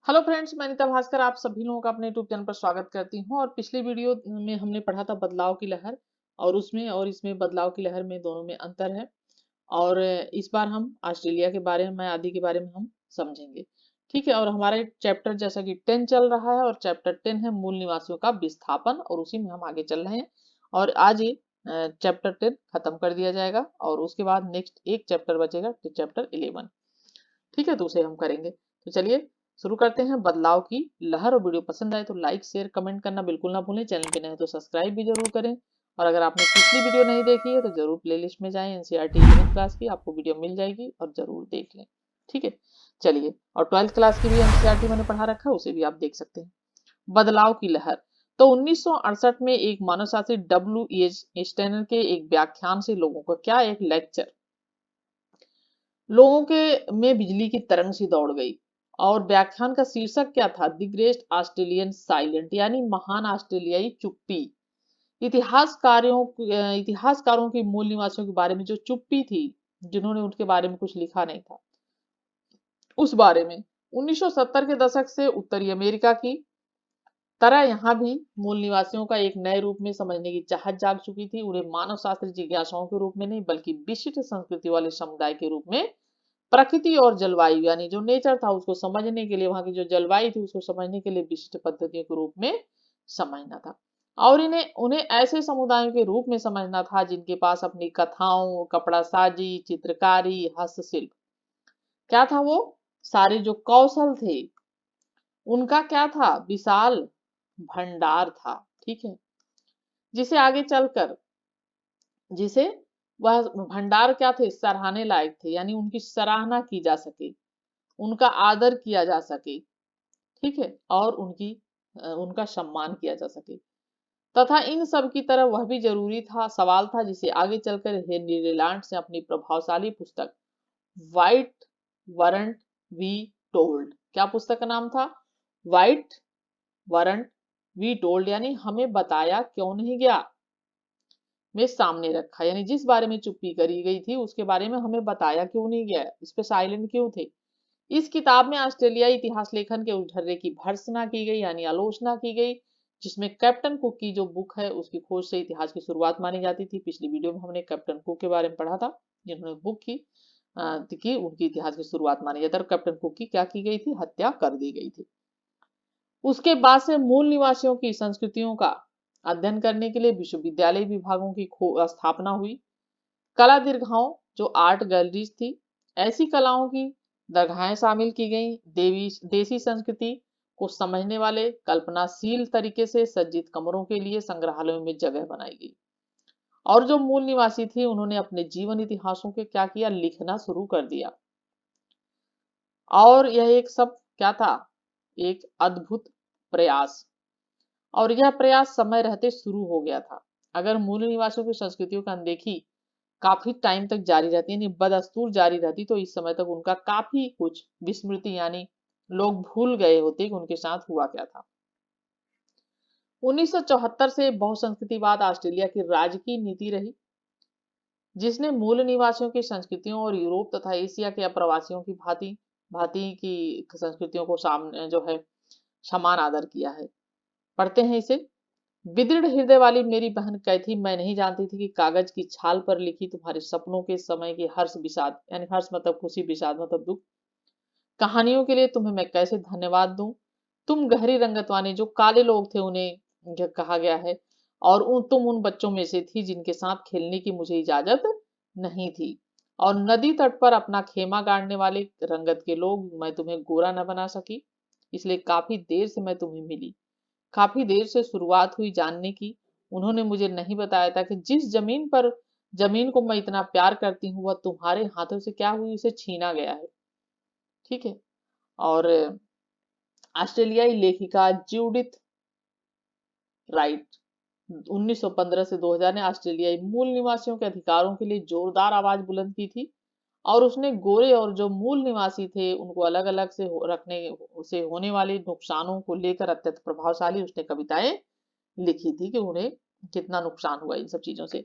Hello friends, मैं अनीता भास्कर आप सभी लोगों का अपने यूट्यूब चैनल पर स्वागत करती हूं। और पिछली वीडियो में हमने पढ़ा था बदलाव की लहर, और उसमें और इसमें बदलाव की लहर में दोनों में अंतर है। और इस बार हम ऑस्ट्रेलिया के बारे में आदि के बारे में हम समझेंगे। ठीक है, और हमारा चैप्टर जैसा कि 10 चल रहा है, और चैप्टर 10 है मूल निवासियों का विस्थापन, और उसी में हम आगे चल रहे हैं। और आज ये चैप्टर 10 खत्म कर दिया जाएगा, और उसके बाद नेक्स्ट एक चैप्टर बचेगा, चैप्टर 11। ठीक है, तो उसे हम करेंगे। तो चलिए शुरू करते हैं बदलाव की लहर। और वीडियो पसंद आए तो लाइक शेयर कमेंट करना बिल्कुल ना भूलें। चैनल पे नए हैं तो सब्सक्राइब भी जरूर करें। और अगर आपने पिछली वीडियो नहीं देखी है तो जरूर प्लेलिस्ट में जाएं, एनसीईआरटी 11th क्लास की आपको वीडियो मिल जाएगी, और जरूर देख लें। ठीक है, चलिए। और 12th क्लास की भी एनसीईआरटी मैंने पढ़ा रखा है, उसे भी आप देख सकते हैं। बदलाव की लहर। तो 1968 में एक मानवशास्त्री डब्ल्यू एच स्टेनर के एक व्याख्यान से लोगों को क्या एक लेक्चर लोगों के में बिजली की तरंग सी दौड़ गई। और व्याख्यान का शीर्षक क्या था? द ग्रेट ऑस्ट्रेलियन साइलेंट, यानी महान ऑस्ट्रेलियाई चुप्पी। इतिहासकारों की मूल निवासियों के बारे में जो चुप्पी थी, जिन्होंने उनके बारे में कुछ लिखा नहीं था, उस बारे में 1970 के दशक से उत्तरी अमेरिका की तरह यहाँ भी मूल निवासियों का एक नए रूप में समझने की चाहत जाग चुकी थी। उन्हें मानव शास्त्र जिज्ञासाओं के रूप में नहीं, बल्कि विशिष्ट संस्कृति वाले समुदाय के रूप में प्रकृति और जलवायु, यानी जो नेचर था उसको समझने के लिए, वहां की जो जलवायु थी उसको समझने के लिए विशिष्ट पद्धतियों के रूप में समझना था। और इन्हें उन्हें ऐसे समुदायों के रूप में समझना था जिनके पास अपनी कथाओं, कपड़ा साजी, चित्रकारी, हस्तशिल्प, क्या था वो सारे जो कौशल थे, उनका क्या था? विशाल भंडार था। ठीक है, जिसे आगे चलकर जिसे वह भंडार क्या थे? सराहने लायक थे, यानी उनकी सराहना की जा सके, उनका आदर किया जा सके। ठीक है, और उनका सम्मान किया जा सके। तथा इन सब की तरह वह भी जरूरी था, सवाल था, जिसे आगे चलकर हेनरी रेलैंड से अपनी प्रभावशाली पुस्तक वाइट वरंट वी टोल्ड, क्या पुस्तक का नाम था? वाइट वरंट वी टोल्ड, यानी हमें बताया क्यों नहीं गया, में सामने रखा। यानी जिस बारे में चुप्पी करी गई थी उसके बारे में हमें बताया क्यों नहीं गया, इस पे साइलेंट क्यों थे। इस किताब में ऑस्ट्रेलियाई इतिहास लेखन के उस ढर्रे की भर्त्सना की गई, यानी आलोचना की गई, जिसमें कैप्टन कुक की जो बुक है उसकी खोज से इतिहास की शुरुआत मानी जाती थी। पिछली वीडियो में हमने कैप्टन कुक के बारे में पढ़ा था, जिन्होंने बुक की उनकी इतिहास की शुरुआत मानी जाती है। और कैप्टन कुक की क्या की गई थी? हत्या कर दी गई थी। उसके बाद से मूल निवासियों की संस्कृतियों का अध्ययन करने के लिए विश्वविद्यालय विभागों की स्थापना हुई। कला दीर्घाओं, जो आर्ट गैलरीज थी, ऐसी कलाओं की दरगाहें शामिल की गई। देवी देसी संस्कृति को समझने वाले कल्पनाशील तरीके से सज्जित कमरों के लिए संग्रहालयों में जगह बनाई गई। और जो मूल निवासी थे उन्होंने अपने जीवन इतिहासों के क्या किया? लिखना शुरू कर दिया। और यह एक सब क्या था? एक अद्भुत प्रयास। और यह प्रयास समय रहते शुरू हो गया था। अगर मूल निवासियों की संस्कृतियों की अनदेखी काफी टाइम तक जारी रहती, यानी बदस्तूर जारी रहती, तो इस समय तक उनका काफी कुछ विस्मृति, यानी लोग भूल गए होते कि उनके साथ हुआ क्या था। 1974 से बहुसंस्कृतिवाद ऑस्ट्रेलिया की राजकीय नीति रही, जिसने मूल निवासियों की संस्कृतियों और यूरोप तथा एशिया के अप्रवासियों की भांति भांति की संस्कृतियों को सामने जो है समान आदर किया है। पढ़ते हैं इसे। विदृढ़ हृदय वाली मेरी बहन कैथी, मैं नहीं जानती थी कि कागज की छाल पर लिखी तुम्हारे सपनों के समय की हर्ष विषाद, यानी हर्ष मतलब खुशी, विषाद मतलब दुख, कहानियों के लिए तुम्हें मैं कैसे धन्यवाद दूं। तुम गहरी रंगत वाले जो काले लोग थे उन्हें कहा गया है, और तुम उन बच्चों में से थी जिनके साथ खेलने की मुझे इजाजत नहीं थी। और नदी तट पर अपना खेमा गाड़ने वाले रंगत के लोग, मैं तुम्हें गोरा न बना सकी, इसलिए काफी देर से मैं तुम्हें मिली, काफी देर से शुरुआत हुई जानने की। उन्होंने मुझे नहीं बताया था कि जिस जमीन को मैं इतना प्यार करती हूँ वह तुम्हारे हाथों से क्या हुई, उसे छीना गया है। ठीक है, और ऑस्ट्रेलियाई लेखिका जूडिथ राइट 1915 से 2000 ने ऑस्ट्रेलियाई मूल निवासियों के अधिकारों के लिए जोरदार आवाज बुलंद की थी। और उसने गोरे और जो मूल निवासी थे उनको अलग अलग से रखने से होने वाले नुकसानों को लेकर अत्यंत प्रभावशाली उसने कविताएं लिखी थी कि उन्हें कितना नुकसान हुआ इन सब चीजों से।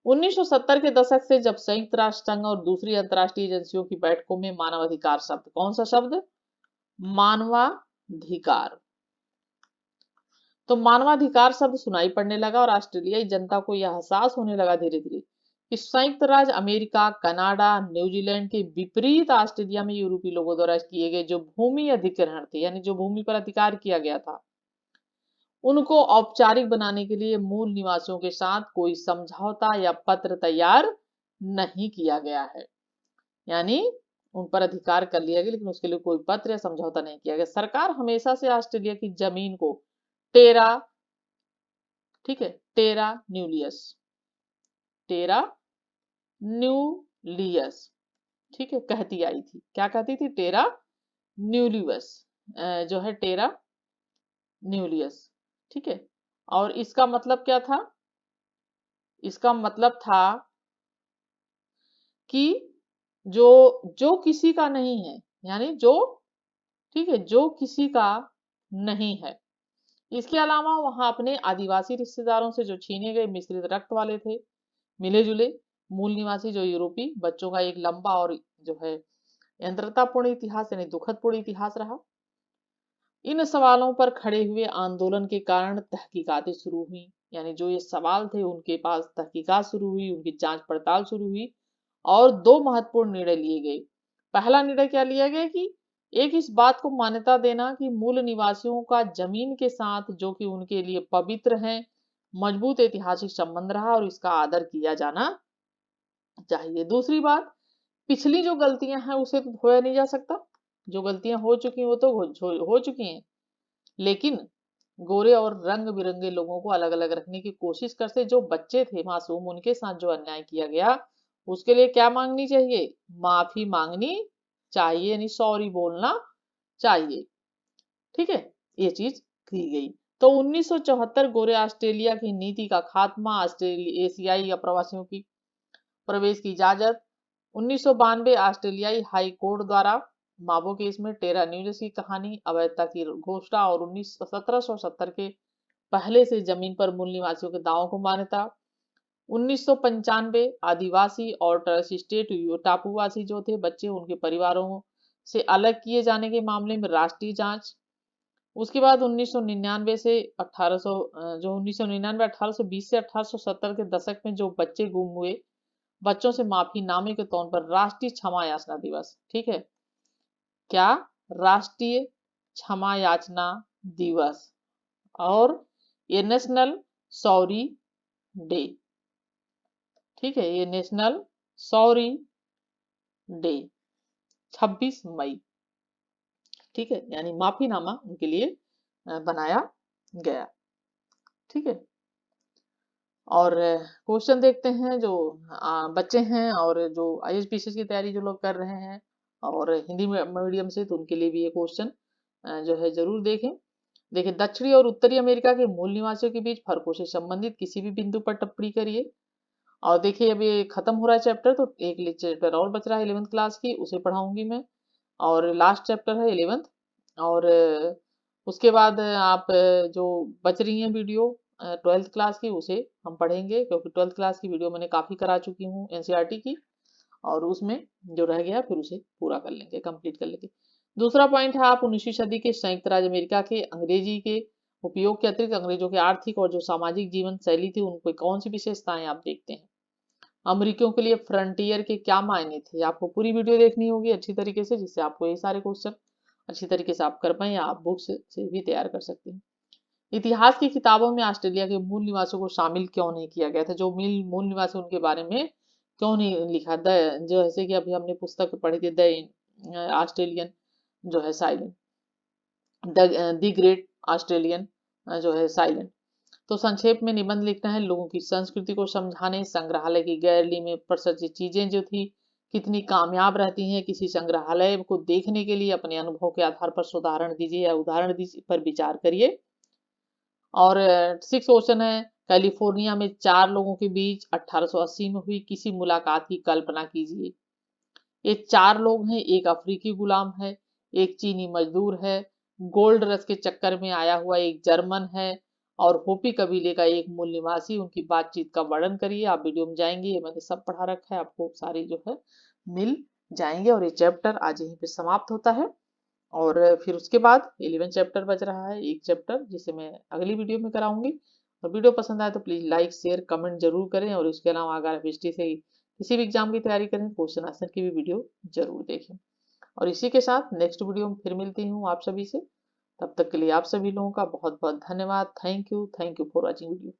1970 के दशक से जब संयुक्त राष्ट्र संघ और दूसरी अंतर्राष्ट्रीय एजेंसियों की बैठकों में मानवाधिकार शब्द, कौन सा शब्द? मानवाधिकार। तो मानवाधिकार शब्द सुनाई पड़ने लगा और ऑस्ट्रेलियाई जनता को यह एहसास होने लगा धीरे धीरे कि संयुक्त राज्य अमेरिका, कनाडा, न्यूजीलैंड के विपरीत ऑस्ट्रेलिया में यूरोपीय लोगों द्वारा किए गए जो भूमि अधिग्रहण थे, यानी जो भूमि पर अधिकार किया गया था, उनको औपचारिक बनाने के लिए मूल निवासियों के साथ कोई समझौता या पत्र तैयार नहीं किया गया है। यानी उन पर अधिकार कर लिया गया, लेकिन उसके लिए कोई पत्र या समझौता नहीं किया गया। सरकार हमेशा से ऑस्ट्रेलिया की जमीन को टेरा, ठीक है, टेरा न्यूलियस, टेरा न्यूलियस, ठीक है, कहती आई थी। क्या कहती थी? टेरा न्यूलियस, जो है टेरा न्यूलियस, ठीक है। और इसका मतलब क्या था? इसका मतलब था कि जो जो किसी का नहीं है, यानी जो, ठीक है, जो किसी का नहीं है। इसके अलावा वहां अपने आदिवासी रिश्तेदारों से जो छीने गए मिश्रित रक्त वाले थे, मिले जुले मूल निवासी जो यूरोपी बच्चों का एक लंबा और जो है यंत्रतापूर्ण इतिहास, यानी दुखदपूर्ण इतिहास रहा। इन सवालों पर खड़े हुए आंदोलन के कारण तहकीकातें शुरू हुई, यानी जो ये सवाल थे उनके पास तहकीकात शुरू हुई, उनकी जांच पड़ताल शुरू हुई और दो महत्वपूर्ण निर्णय लिए गए। पहला निर्णय क्या लिया गया कि एक इस बात को मान्यता देना कि मूल निवासियों का जमीन के साथ, जो कि उनके लिए पवित्र है, मजबूत ऐतिहासिक संबंध रहा और इसका आदर किया जाना चाहिए। दूसरी बात, पिछली जो गलतियां हैं उसे तो धोया नहीं जा सकता, जो गलतियां हो चुकी हैं वो तो हो चुकी हैं, लेकिन गोरे और रंग बिरंगे लोगों को अलग अलग रखने की कोशिश करते जो बच्चे थे मासूम, उनके साथ जो अन्याय किया गया, उसके लिए क्या मांगनी चाहिए? माफी मांगनी चाहिए, यानी सॉरी बोलना चाहिए, ठीक है। ये चीज की गई। तो 1974 गोरे ऑस्ट्रेलिया की नीति का खात्मा, एशियाई अप्रवासियों की प्रवेश की इजाजत, 1992 ऑस्ट्रेलियाई हाई कोर्ट द्वारा मावो केस में टेरा न्यूलियस की कहानी, अवैधता की घोषणा और 1770 के पहले से जमीन पर मूल निवासियों के दावों को मान्यता, 1995 आदिवासी और टॉरस स्टेट टापुवासी जो थे बच्चे, उनके परिवारों से अलग किए जाने के मामले में राष्ट्रीय जांच। उसके बाद 1999 से 1800, जो 1999 1820 से 1870 के दशक में जो बच्चे गुम हुए, बच्चों से माफीनामे के तौर पर राष्ट्रीय क्षमा याचना दिवस, ठीक है, क्या? राष्ट्रीय क्षमा याचना दिवस। और ये नेशनल सॉरी डे, ठीक है, ये नेशनल सॉरी डे 26 मई, ठीक है, यानी माफीनामा उनके लिए बनाया गया, ठीक है। और क्वेश्चन देखते हैं जो बच्चे हैं और जो IAS-PCS की तैयारी जो लोग कर रहे हैं और हिंदी मीडियम से, तो उनके लिए भी ये क्वेश्चन जो है जरूर देखें। देखिए, दक्षिणी और उत्तरी अमेरिका के मूल निवासियों के बीच फर्कों से संबंधित किसी भी बिंदु पर टिप्पणी करिए। और देखिए, अभी खत्म हो रहा है चैप्टर, तो एक चैप्टर और बच रहा है 11th क्लास की, उसे पढ़ाऊंगी मैं। और लास्ट चैप्टर है 11th। और उसके बाद आप जो बच रही हैं वीडियो 12th क्लास की, उसे हम पढ़ेंगे, क्योंकि 12th क्लास की वीडियो मैंने काफ़ी करा चुकी हूँ NCERT की, और उसमें जो रह गया फिर उसे पूरा कर लेंगे, कंप्लीट कर लेंगे। दूसरा पॉइंट है, आप 19वीं सदी के संयुक्त राज्य अमेरिका के अंग्रेजी के उपयोग के अतिरिक्त अंग्रेजों के आर्थिक और जो सामाजिक जीवन शैली थी, उनको कौन सी विशेषताएं आप देखते हैं? अमेरिकियों के लिए फ्रंटियर के क्या मायने थे? आपको पूरी वीडियो देखनी होगी अच्छी तरीके से, जिससे आपको ये सारे क्वेश्चन अच्छी तरीके से आप कर पाए, या आप बुक से भी तैयार कर सकते हैं। इतिहास की किताबों में ऑस्ट्रेलिया के मूल निवासियों को शामिल क्यों नहीं किया गया था? जो मूल निवासी उनके बारे में क्यों नहीं लिखा? द जो जैसे कि अभी हमने पुस्तक पढ़ी थी, द ऑस्ट्रेलियन जो है साइलेंट, द ग्रेट ऑस्ट्रेलियन जो है साइलेंट। तो संक्षेप में निबंध लिखना है, लोगों की संस्कृति को समझाने, संग्रहालय की गैलरी में प्रदर्शित चीजें जो थी कितनी कामयाब रहती हैं, किसी संग्रहालय को देखने के लिए अपने अनुभव के आधार पर उदाहरण दीजिए या उदाहरण पर विचार करिए। और 6 क्वेश्चन है, कैलिफोर्निया में 4 लोगों के बीच 1880 में हुई किसी मुलाकात की कल्पना कीजिए। ये 4 लोग हैं, एक अफ्रीकी गुलाम है, एक चीनी मजदूर है, गोल्ड रश के चक्कर में आया हुआ एक जर्मन है, और होपी कबीले का एक मूल निवासी। उनकी बातचीत का वर्णन करिए। आप वीडियो में जाएंगे, ये मैंने सब पढ़ा रखा है, आपको सारी जो है मिल जाएंगे। और ये चैप्टर आज यहीं पे समाप्त होता है। और फिर उसके बाद 11 चैप्टर बच रहा है, एक चैप्टर जिसे मैं अगली वीडियो में कराऊंगी। और वीडियो पसंद आए तो प्लीज़ लाइक शेयर कमेंट जरूर करें, और इसके अलावा अगर आप हिस्ट्री से किसी भी एग्जाम की तैयारी करें, क्वेश्चन आंसर की भी वीडियो जरूर देखें। और इसी के साथ नेक्स्ट वीडियो में फिर मिलती हूँ आप सभी से। तब तक के लिए आप सभी लोगों का बहुत बहुत धन्यवाद। Thank you for watching video.